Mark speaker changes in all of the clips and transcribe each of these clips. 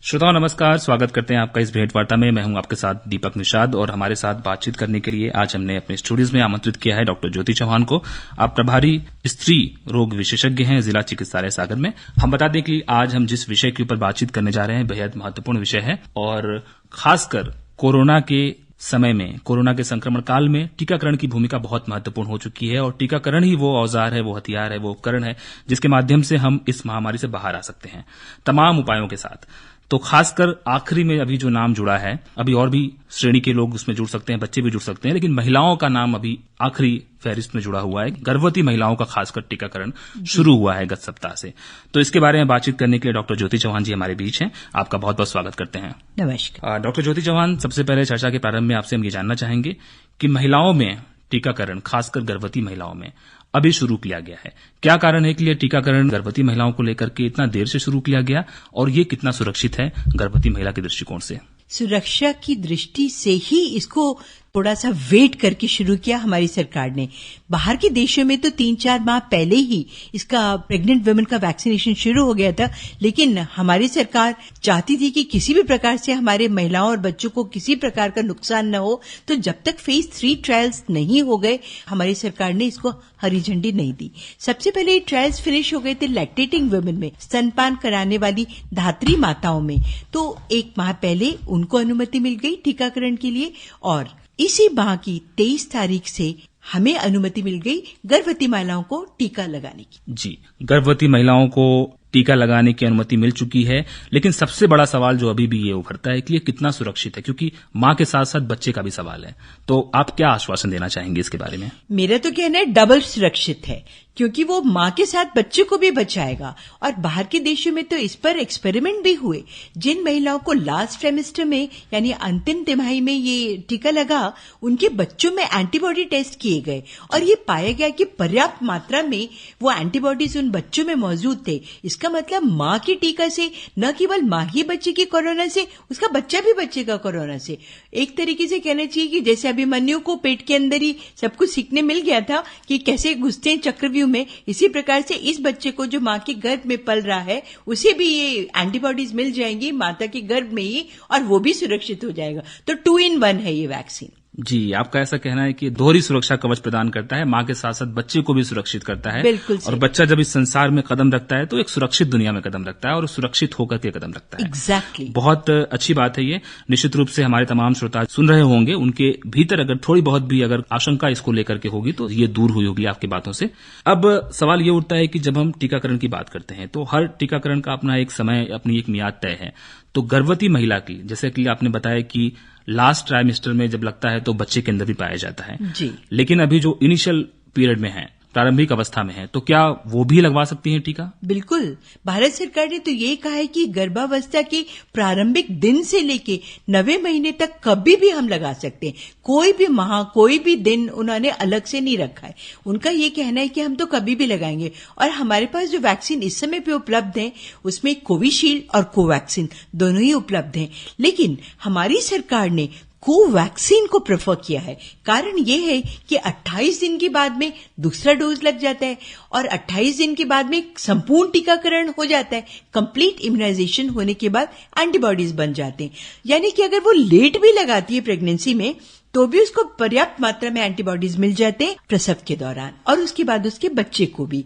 Speaker 1: श्रोताओं नमस्कार, स्वागत करते हैं आपका इस भेंट वार्ता में। मैं हूं आपके साथ दीपक निषाद और हमारे साथ बातचीत करने के लिए आज हमने अपने स्टूडियोज में आमंत्रित किया है डॉक्टर ज्योति चौहान को। आप प्रभारी स्त्री रोग विशेषज्ञ हैं जिला चिकित्सालय सागर में। हम बता दें कि आज हम जिस विषय के ऊपर बातचीत करने जा रहे हैं बेहद महत्वपूर्ण विषय है और खासकर कोरोना के समय में, कोरोना के संक्रमण काल में टीकाकरण की भूमिका बहुत महत्वपूर्ण हो चुकी है और टीकाकरण ही वो औजार है, वो हथियार है, वो उपकरण है जिसके माध्यम से हम इस महामारी से बाहर आ सकते हैं तमाम उपायों के साथ। तो खासकर आखिरी में अभी जो नाम जुड़ा है, अभी और भी श्रेणी के लोग उसमें जुड़ सकते हैं, बच्चे भी जुड़ सकते हैं, लेकिन महिलाओं का नाम अभी आखिरी फहरिस्त में जुड़ा हुआ है। गर्भवती महिलाओं का खासकर टीकाकरण शुरू हुआ है गत सप्ताह से। तो इसके बारे में बातचीत करने के लिए डॉक्टर ज्योति चौहान जी हमारे बीच हैं। आपका बहुत बहुत स्वागत करते हैं।
Speaker 2: नमस्कार।
Speaker 1: डॉक्टर ज्योति चौहान, सबसे पहले चर्चा के प्रारंभ में आपसे हम ये जानना चाहेंगे कि महिलाओं में टीकाकरण, खासकर गर्भवती महिलाओं में अभी शुरू किया गया है। क्या कारण है कि ये टीकाकरण गर्भवती महिलाओं को लेकर के इतना देर से शुरू किया गया और ये कितना सुरक्षित है गर्भवती महिला के दृष्टिकोण से?
Speaker 2: सुरक्षा की दृष्टि से ही इसको थोड़ा सा वेट करके शुरू किया हमारी सरकार ने। बाहर के देशों में तो 3-4 माह पहले ही इसका प्रेग्नेंट वुमेन का वैक्सीनेशन शुरू हो गया था, लेकिन हमारी सरकार चाहती थी कि किसी भी प्रकार से हमारे महिलाओं और बच्चों को किसी प्रकार का नुकसान न हो। तो जब तक फेज 3 ट्रायल्स नहीं हो गए, हमारी सरकार ने इसको हरी झंडी नहीं दी। सबसे पहले ये ट्रायल्स फिनिश हो गए थे लैक्टेटिंग वुमेन में, स्तनपान कराने वाली धात्री माताओं में। तो 1 माह पहले उनको अनुमति मिल गई टीकाकरण के लिए और इसी माह की 23 तारीख से हमें अनुमति मिल गई गर्भवती महिलाओं को टीका लगाने की।
Speaker 1: जी, गर्भवती महिलाओं को टीका लगाने की अनुमति मिल चुकी है, लेकिन सबसे बड़ा सवाल जो अभी भी ये उभरता है कि ये कितना सुरक्षित है, क्योंकि मां के साथ साथ बच्चे का भी सवाल है। तो आप क्या आश्वासन देना चाहेंगे इसके बारे में?
Speaker 2: मेरा तो कहना है डबल सुरक्षित है, क्योंकि वो मां के साथ बच्चे को भी बचाएगा। और बाहर के देशों में तो इस पर एक्सपेरिमेंट भी हुए। जिन महिलाओं को लास्ट ट्राइमेस्टर में यानी अंतिम तिमाही में ये टीका लगा, उनके बच्चों में एंटीबॉडी टेस्ट किए गए और ये पाया गया कि पर्याप्त मात्रा में वो एंटीबॉडीज उन बच्चों में मौजूद थे। इसका मतलब मां के टीका से न केवल मां ही बच्चे की कोरोना से, उसका बच्चा भी बचेगा कोरोना से। एक तरीके से कहना चाहिए कि जैसे अभिमन्यु को पेट के अंदर ही सब कुछ सीखने मिल गया था कि कैसे घुसते हैं चक्रव्यूह में, इसी प्रकार से इस बच्चे को जो मां के गर्भ में पल रहा है उसे भी ये एंटीबॉडीज मिल जाएंगी माता के गर्भ में ही और वो भी सुरक्षित हो जाएगा। तो 2 in 1 है ये वैक्सीन।
Speaker 1: जी, आपका ऐसा कहना है कि दोहरी सुरक्षा कवच प्रदान करता है, मां के साथ साथ बच्चे को भी सुरक्षित करता है।
Speaker 2: बिल्कुल
Speaker 1: और बच्चा जब इस संसार में कदम रखता है तो एक सुरक्षित दुनिया में कदम रखता है और सुरक्षित होकर के कदम रखता है।
Speaker 2: एग्जैक्टली।
Speaker 1: बहुत अच्छी बात है ये। निश्चित रूप से हमारे तमाम श्रोता सुन रहे होंगे, उनके भीतर अगर थोड़ी बहुत भी अगर आशंका इसको लेकर के होगी तो ये दूर हुई होगी आपकी बातों से। अब सवाल ये उठता है कि जब हम टीकाकरण की बात करते हैं तो हर टीकाकरण का अपना एक समय, अपनी एक मियाद तय है। तो गर्भवती महिला की, जैसे कि आपने बताया कि लास्ट ट्राइमेस्टर में जब लगता है तो बच्चे के अंदर भी पाया जाता है
Speaker 2: जी,
Speaker 1: लेकिन अभी जो इनिशियल पीरियड में है, प्रारंभिक अवस्था में है, तो क्या वो भी लगवा सकती हैं टीका?
Speaker 2: बिल्कुल। भारत सरकार ने तो ये कहा है कि गर्भावस्था के प्रारंभिक दिन से लेके 9वें महीने तक कभी भी हम लगा सकते हैं। कोई भी माह, कोई भी दिन उन्होंने अलग से नहीं रखा है। उनका ये कहना है कि हम तो कभी भी लगाएंगे। और हमारे पास जो वैक्सीन इस समय पे उपलब्ध है उसमें कोविशील्ड और कोवैक्सीन दोनों ही उपलब्ध हैं। लेकिन हमारी सरकार ने कोवैक्सीन को प्रेफर किया है। कारण ये है कि 28 दिन के बाद में दूसरा डोज लग जाता है और 28 दिन के बाद में संपूर्ण टीकाकरण हो जाता है। कंप्लीट इम्यूनाइजेशन होने के बाद एंटीबॉडीज बन जाते हैं। यानी कि अगर वो लेट भी लगाती है प्रेगनेंसी में तो भी उसको पर्याप्त मात्रा में एंटीबॉडीज मिल जाते हैं प्रसव के दौरान और उसके बाद उसके बच्चे को भी।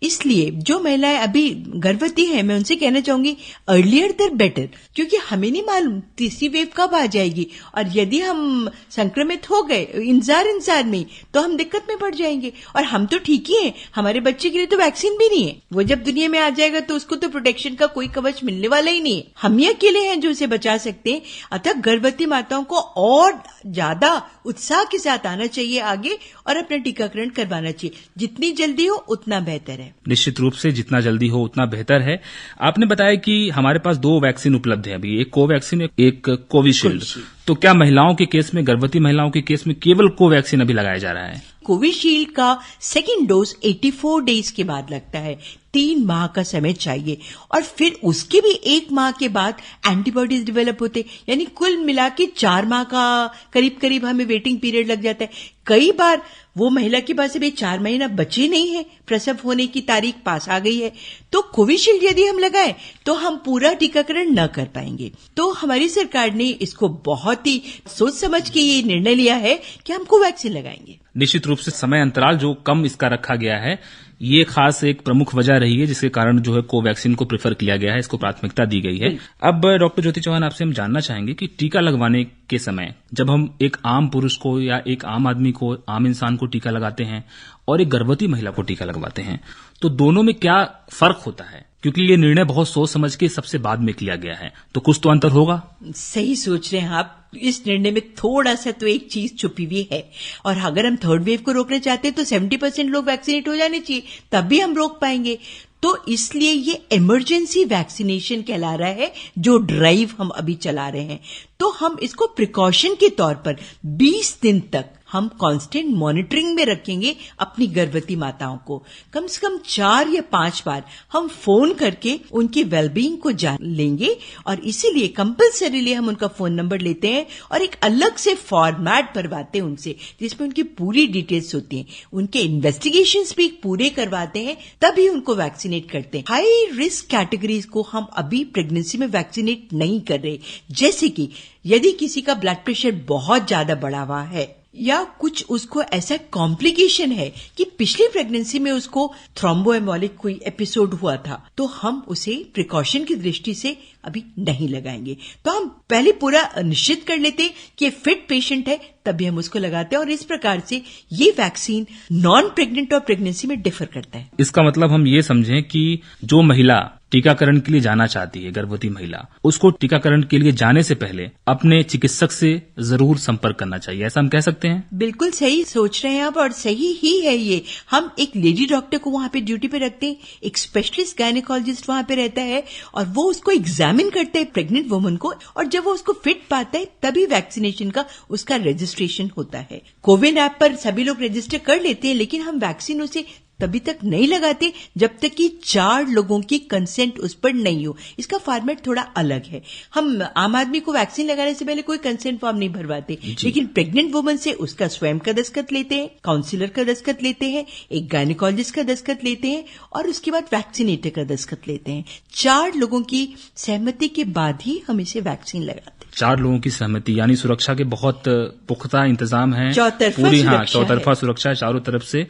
Speaker 2: इसलिए जो महिलाएं अभी गर्भवती हैं, मैं उनसे कहना चाहूंगी अर्लियर देन बेटर, क्योंकि हमें नहीं मालूम तीसरी वेव कब आ जाएगी और यदि हम संक्रमित हो गए इंतजार में तो हम दिक्कत में पड़ जाएंगे। और हम तो ठीक ही हैं, हमारे बच्चे के लिए तो वैक्सीन भी नहीं है। वो जब दुनिया में आ जाएगा तो उसको तो प्रोटेक्शन का कोई कवच मिलने वाला ही नहीं है। हम ही अकेले हैं जो उसे बचा सकते हैं। अतः गर्भवती माताओं को और ज्यादा उत्साह के साथ आना चाहिए आगे और अपना टीकाकरण करवाना चाहिए। जितनी जल्दी हो उतना बेहतर है।
Speaker 1: निश्चित रूप से जितना जल्दी हो उतना बेहतर है। आपने बताया कि हमारे पास 2 वैक्सीन उपलब्ध है अभी, एक कोवैक्सीन, एक कोविशील्ड। तो क्या महिलाओं के केस में, गर्भवती महिलाओं के केस में केवल कोवैक्सीन अभी लगाया जा रहा है?
Speaker 2: कोविशील्ड का सेकेंड डोज 84 डेज के बाद लगता है। 3 माह का समय चाहिए और फिर उसके भी 1 माह के बाद एंटीबॉडीज डेवलप होते, यानी कुल मिला के 4 माह का करीब करीब हमें वेटिंग पीरियड लग जाता है। कई बार वो महिला के पास अभी 4 महीना बचे नहीं है, प्रसव होने की तारीख पास आ गई है, तो कोविशील्ड यदि हम लगाएं तो हम पूरा टीकाकरण न कर पाएंगे। तो हमारी सरकार ने इसको बहुत ही सोच समझ के ये निर्णय लिया है कि हम कोवैक्सीन लगाएंगे।
Speaker 1: निश्चित रूप से समय अंतराल जो कम इसका रखा गया है, ये खास एक प्रमुख वजह रही है जिसके कारण जो है कोवैक्सीन को प्रेफर किया गया है, इसको प्राथमिकता दी गई है। अब डॉक्टर ज्योति चौहान, आपसे हम जानना चाहेंगे कि टीका लगवाने के समय जब हम एक आम पुरुष को या एक आम आदमी को, आम इंसान को टीका लगाते हैं और एक गर्भवती महिला को टीका लगवाते हैं, तो दोनों में क्या फर्क होता है? क्योंकि ये निर्णय बहुत सोच समझ के सबसे बाद में किया गया है, तो कुछ तो अंतर होगा।
Speaker 2: सही सोच रहे हैं आप। इस निर्णय में थोड़ा सा तो एक चीज छुपी हुई है, और अगर हम थर्ड वेव को रोकना चाहते हैं तो 70% लोग वैक्सीनेट हो जाने चाहिए, तब भी हम रोक पाएंगे। तो इसलिए ये इमरजेंसी वैक्सीनेशन कहला रहा है जो ड्राइव हम अभी चला रहे हैं। तो हम इसको प्रिकॉशन के तौर पर 20 दिन तक हम कांस्टेंट मॉनिटरिंग में रखेंगे अपनी गर्भवती माताओं को। कम से कम 4 या 5 बार हम फोन करके उनकी वेलबींग को जान लेंगे, और इसीलिए कंपल्सरीली हम उनका फोन नंबर लेते हैं और एक अलग से फॉर्मेट भरवाते हैं उनसे, जिसमें उनकी पूरी डिटेल्स होती हैं, उनके इन्वेस्टिगेशंस भी पूरे करवाते हैं, तभी उनको वैक्सीनेट करते हैं। हाई रिस्क कैटेगरीज को हम अभी प्रेगनेंसी में वैक्सीनेट नहीं कर रहे, जैसे कि यदि किसी का ब्लड प्रेशर बहुत ज्यादा बढ़ा हुआ है या कुछ उसको ऐसा कॉम्प्लिकेशन है कि पिछली प्रेगनेंसी में उसको थ्रोम्बोएम्बोलिक कोई एपिसोड हुआ था, तो हम उसे प्रिकॉशन की दृष्टि से अभी नहीं लगाएंगे। तो हम पहले पूरा निश्चित कर लेते कि फिट पेशेंट है, तभी हम उसको लगाते हैं, और इस प्रकार से ये वैक्सीन नॉन प्रेग्नेंट और प्रेगनेंसी में डिफर करता है।
Speaker 1: इसका मतलब हम ये समझें कि जो महिला टीकाकरण के लिए जाना चाहती है, गर्भवती महिला, उसको टीकाकरण के लिए जाने से पहले अपने चिकित्सक से जरूर संपर्क करना चाहिए, ऐसा हम कह सकते हैं?
Speaker 2: बिल्कुल सही सोच रहे हैं आप, और सही ही है ये। हम एक लेडी डॉक्टर को वहां पे ड्यूटी पे रखते हैं, एक स्पेशलिस्ट गायनेकोलॉजिस्ट वहां पे रहता है, और वो उसको एग्जामिन करते हैं प्रेग्नेंट वुमन को, और जब वो उसको फिट पाता है तभी वैक्सीनेशन का उसका रजिस्ट्रेशन होता है। कोविन ऐप पर सभी लोग रजिस्टर कर लेते हैं, लेकिन हम वैक्सीन उसे तभी तक नहीं लगाते जब तक कि 4 लोगों की कंसेंट उस पर नहीं हो। इसका फॉर्मेट थोड़ा अलग है। हम आम आदमी को वैक्सीन लगाने से पहले कोई कंसेंट फॉर्म नहीं भरवाते, लेकिन प्रेग्नेंट वुमन से उसका स्वयं का दस्तखत लेते हैं, काउंसलर का दस्तखत लेते हैं, एक गायनेकोलॉजिस्ट का दस्तखत लेते हैं, और उसके बाद वैक्सीनेटर का दस्तखत लेते हैं। 4 लोगों की सहमति के बाद ही हम इसे वैक्सीन लगाते हैं।
Speaker 1: 4 लोगों की सहमति, यानी सुरक्षा के बहुत पुख्ता इंतजाम है, चौतरफा सुरक्षा है चारों तरफ से।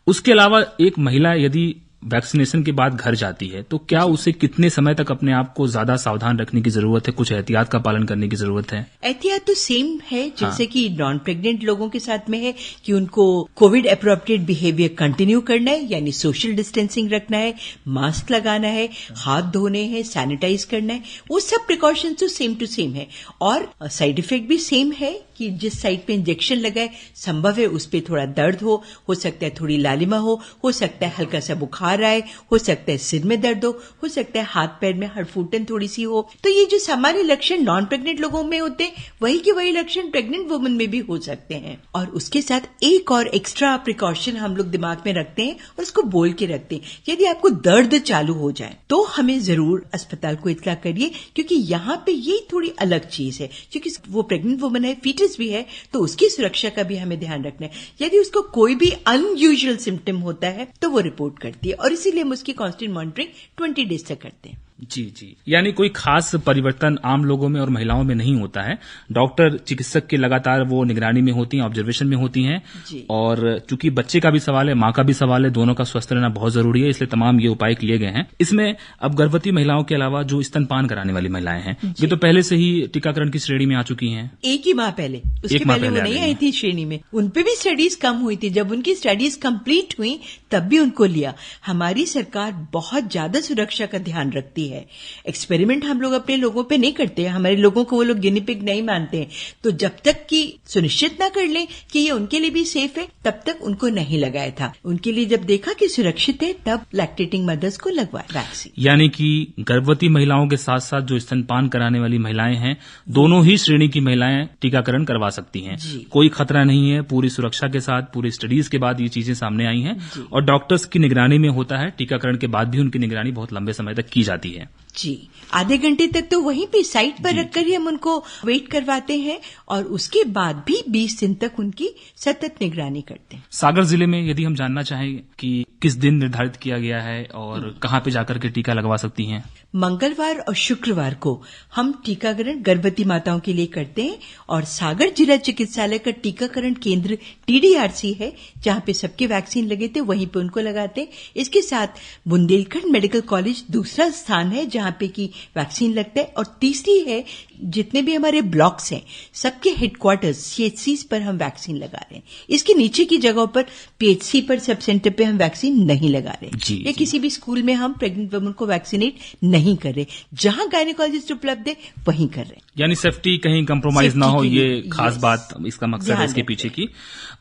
Speaker 1: उसके अलावा एक महिला यदि वैक्सीनेशन के बाद घर जाती है, तो क्या उसे कितने समय तक अपने आप को ज्यादा सावधान रखने की जरूरत है? कुछ एहतियात का पालन करने की जरूरत है?
Speaker 2: एहतियात तो सेम है जैसे कि नॉन प्रेग्नेंट लोगों के साथ में है, कि उनको कोविड अप्रोप्रिएट बिहेवियर कंटिन्यू करना है, यानी सोशल डिस्टेंसिंग रखना है, मास्क लगाना है, हाथ धोने हैं, सैनिटाइज करना है, वो सब प्रिकॉशंस तो सेम टू सेम है। और साइड इफेक्ट भी सेम है कि जिस साइड पे इंजेक्शन लगाए संभव है उस पे थोड़ा दर्द हो सकता है थोड़ी लालिमा हो सकता है हल्का सा बुखार आए, हो सकता है सिर में दर्द हो सकता है हाथ पैर में हड़फूटन थोड़ी सी हो। तो ये जो सामान्य लक्षण नॉन प्रेग्नेंट लोगों में होते हैं, वही के वही लक्षण प्रेग्नेंट वुमन में भी हो सकते हैं। और उसके साथ एक और एक्स्ट्रा प्रिकॉशन हम लोग दिमाग में रखते हैं और उसको बोल के रखते हैं, यदि आपको दर्द चालू हो जाए तो हमें जरूर अस्पताल को इत्तला करिए, क्योंकि यहाँ पे ये थोड़ी अलग चीज है, क्योंकि वो प्रेग्नेंट वुमन है, फीटस भी है, तो उसकी सुरक्षा का भी हमें ध्यान रखना है। यदि उसको कोई भी अनयूजुअल सिम्टम होता है तो वो रिपोर्ट करती है, और इसीलिए हम उसकी कांस्टेंट मॉनिटरिंग 20 डेज तक करते हैं।
Speaker 1: जी, यानी कोई खास परिवर्तन आम लोगों में और महिलाओं में नहीं होता है। डॉक्टर चिकित्सक के लगातार वो निगरानी में होती हैं, ऑब्जर्वेशन में होती हैं, और चूंकि बच्चे का भी सवाल है, माँ का भी सवाल है, दोनों का स्वस्थ रहना बहुत जरूरी है, इसलिए तमाम ये उपाय किए गए हैं। इसमें अब गर्भवती महिलाओं के अलावा जो स्तनपान कराने वाली महिलाएं हैं, ये तो पहले से ही टीकाकरण की श्रेणी में आ चुकी हैं।
Speaker 2: एक ही माह पहले, उसके पहले वो नहीं आई थी श्रेणी में, उनपे भी स्टडीज कम हुई थी। जब उनकी स्टडीज कंप्लीट हुई तब भी उनको लिया। हमारी सरकार बहुत ज्यादा सुरक्षा का ध्यान रखती है। एक्सपेरिमेंट हम लोग अपने लोगों पे नहीं करते, हमारे लोगों को वो लोग गिनी पिग नहीं मानते हैं। तो जब तक कि सुनिश्चित ना कर लें कि ये उनके लिए भी सेफ है, तब तक उनको नहीं लगाया था। उनके लिए जब देखा कि सुरक्षित है, तब लैक्टेटिंग मदर्स को लगवाया वैक्सीन।
Speaker 1: यानी कि गर्भवती महिलाओं के साथ साथ जो स्तनपान कराने वाली महिलाएं हैं, दोनों ही श्रेणी की महिलाएं टीकाकरण करवा सकती हैं। कोई खतरा नहीं है, पूरी सुरक्षा के साथ, पूरी स्टडीज के बाद ये चीजें सामने आई हैं, और डॉक्टर्स की निगरानी में होता है। टीकाकरण के बाद भी उनकी निगरानी बहुत लंबे समय तक की जाती है।
Speaker 2: जी, आधे घंटे तक तो वहीं पे साइट पर रखकर ही हम उनको वेट करवाते हैं और उसके बाद भी 20 दिन तक उनकी सतत निगरानी करते हैं।
Speaker 1: सागर जिले में यदि हम जानना चाहें कि किस दिन निर्धारित किया गया है और कहां पे जाकर के टीका लगवा सकती हैं?
Speaker 2: मंगलवार और शुक्रवार को हम टीकाकरण गर्भवती माताओं के लिए करते हैं और सागर जिला चिकित्सालय का टीकाकरण केंद्र TDRC है, जहां पे सबके वैक्सीन लगे थे, वहीं पे उनको लगाते हैं। इसके साथ बुंदेलखंड मेडिकल कॉलेज दूसरा स्थान है जहां पे की वैक्सीन लगता है और तीसरी है जितने भी हमारे ब्लॉक्स हैं सबके हेडक्वार्टर्स CHCs पर हम वैक्सीन लगा रहे हैं। इसके नीचे की जगहों पर PHC पर सब सेंटर पे हम वैक्सीन नहीं लगा रहे या किसी भी स्कूल में हम प्रेग्नेंट वुमन को वैक्सीनेट नहीं कर रहे। जहां गायनेकोलॉजिस्ट उपलब्ध है वहीं कर रहे हैं।
Speaker 1: यानी सेफ्टी कहीं कंप्रोमाइज ना हो, ये खास बात इसका मकसद है इसके पीछे की।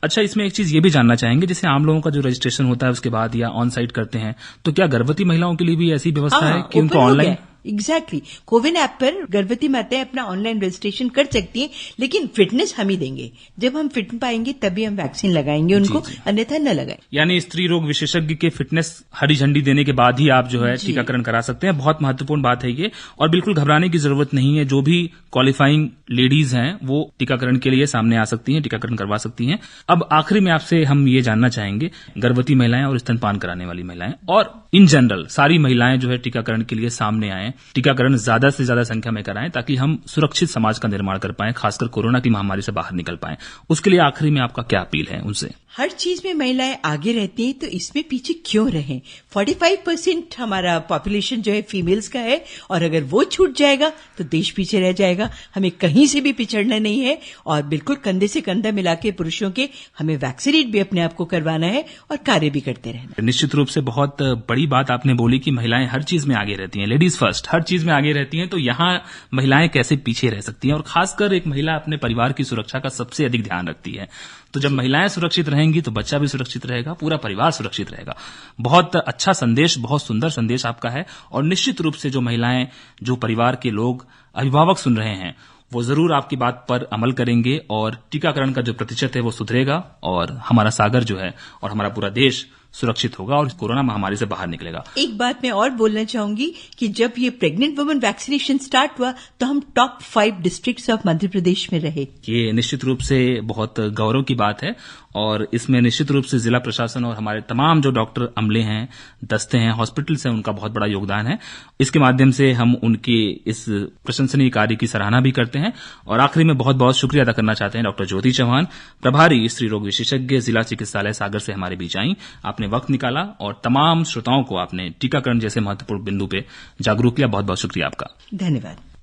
Speaker 1: अच्छा, इसमें एक चीज ये भी जानना चाहेंगे, जैसे आम लोगों का जो रजिस्ट्रेशन होता है उसके बाद या ऑन साइट करते हैं, तो क्या गर्भवती महिलाओं के लिए भी ऐसी व्यवस्था है कि उनको ऑनलाइन?
Speaker 2: एग्जैक्टली, कोविन ऐप पर गर्भवती माताएं अपना ऑनलाइन रजिस्ट्रेशन कर सकती हैं, लेकिन फिटनेस हम ही देंगे। जब हम फिट पाएंगे तभी हम वैक्सीन लगाएंगे उनको, अन्यथा न लगाएं।
Speaker 1: यानी स्त्री रोग विशेषज्ञ के फिटनेस हरी झंडी देने के बाद ही आप जो है टीकाकरण करा सकते हैं। बहुत महत्वपूर्ण बात है ये, और बिल्कुल घबराने की जरूरत नहीं है। जो भी क्वालिफाइंग लेडीज हैं वो टीकाकरण के लिए सामने आ सकती हैं, टीकाकरण करवा सकती हैं। अब आखिरी में आपसे हम ये जानना चाहेंगे, गर्भवती महिलाएं और स्तनपान कराने वाली महिलाएं और इन जनरल सारी महिलाएं जो है टीकाकरण के लिए सामने आएं, टीकाकरण ज्यादा से ज्यादा संख्या में कराएं ताकि हम सुरक्षित समाज का निर्माण कर पाएं, खासकर कोरोना की महामारी से बाहर निकल पाएं। उसके लिए आखिरी में आपका क्या अपील है उनसे?
Speaker 2: हर चीज में महिलाएं आगे रहती हैं तो इसमें पीछे क्यों रहें? 45% हमारा पॉपुलेशन जो है फीमेल्स का है और अगर वो छूट जाएगा तो देश पीछे रह जाएगा। हमें कहीं से भी पिछड़ना नहीं है और बिल्कुल कंधे से कंधा मिला के पुरुषों के हमें वैक्सीनेट भी अपने आप को करवाना है और कार्य भी करते रहना।
Speaker 1: निश्चित रूप से बहुत बड़ी बात आपने बोली कि महिलाएं हर चीज में आगे रहती हैं, लेडीज फर्स्ट, हर चीज में आगे रहती हैं, तो यहाँ महिलाएं कैसे पीछे रह सकती हैं? और खासकर एक महिला अपने परिवार की सुरक्षा का सबसे अधिक ध्यान रखती है। तो जब महिलाएं सुरक्षित रहेंगी तो बच्चा भी सुरक्षित रहेगा, पूरा परिवार सुरक्षित रहेगा। बहुत अच्छा संदेश, बहुत सुंदर संदेश आपका है। और निश्चित रूप से जो महिलाएं, जो परिवार के लोग, अभिभावक सुन रहे हैं, वो जरूर आपकी बात पर अमल करेंगे और टीकाकरण का जो प्रतिशत है वो सुधरेगा और हमारा सागर जो है और हमारा पूरा देश सुरक्षित होगा और कोरोना महामारी से बाहर निकलेगा।
Speaker 2: एक बात मैं और बोलना चाहूंगी कि जब ये प्रेग्नेंट वुमन वैक्सीनेशन स्टार्ट हुआ तो हम top 5 districts of Madhya Pradesh में रहे।
Speaker 1: ये निश्चित रूप से बहुत गौरव की बात है और इसमें निश्चित रूप से जिला प्रशासन और हमारे तमाम जो डॉक्टर अमले हैं, दस्ते हैं, हॉस्पिटल्स हैं, उनका बहुत बड़ा योगदान है। इसके माध्यम से हम उनके इस प्रशंसनीय कार्य की सराहना भी करते हैं। और आखिरी में बहुत बहुत शुक्रिया अदा करना चाहते हैं डॉक्टर ज्योति चौहान, प्रभारी स्त्री रोग विशेषज्ञ, जिला चिकित्सालय सागर से हमारे बीच आई। आपने वक्त निकाला और तमाम श्रोताओं को आपने टीकाकरण जैसे महत्वपूर्ण बिंदु पे जागरूक किया। बहुत बहुत शुक्रिया आपका।
Speaker 2: धन्यवाद।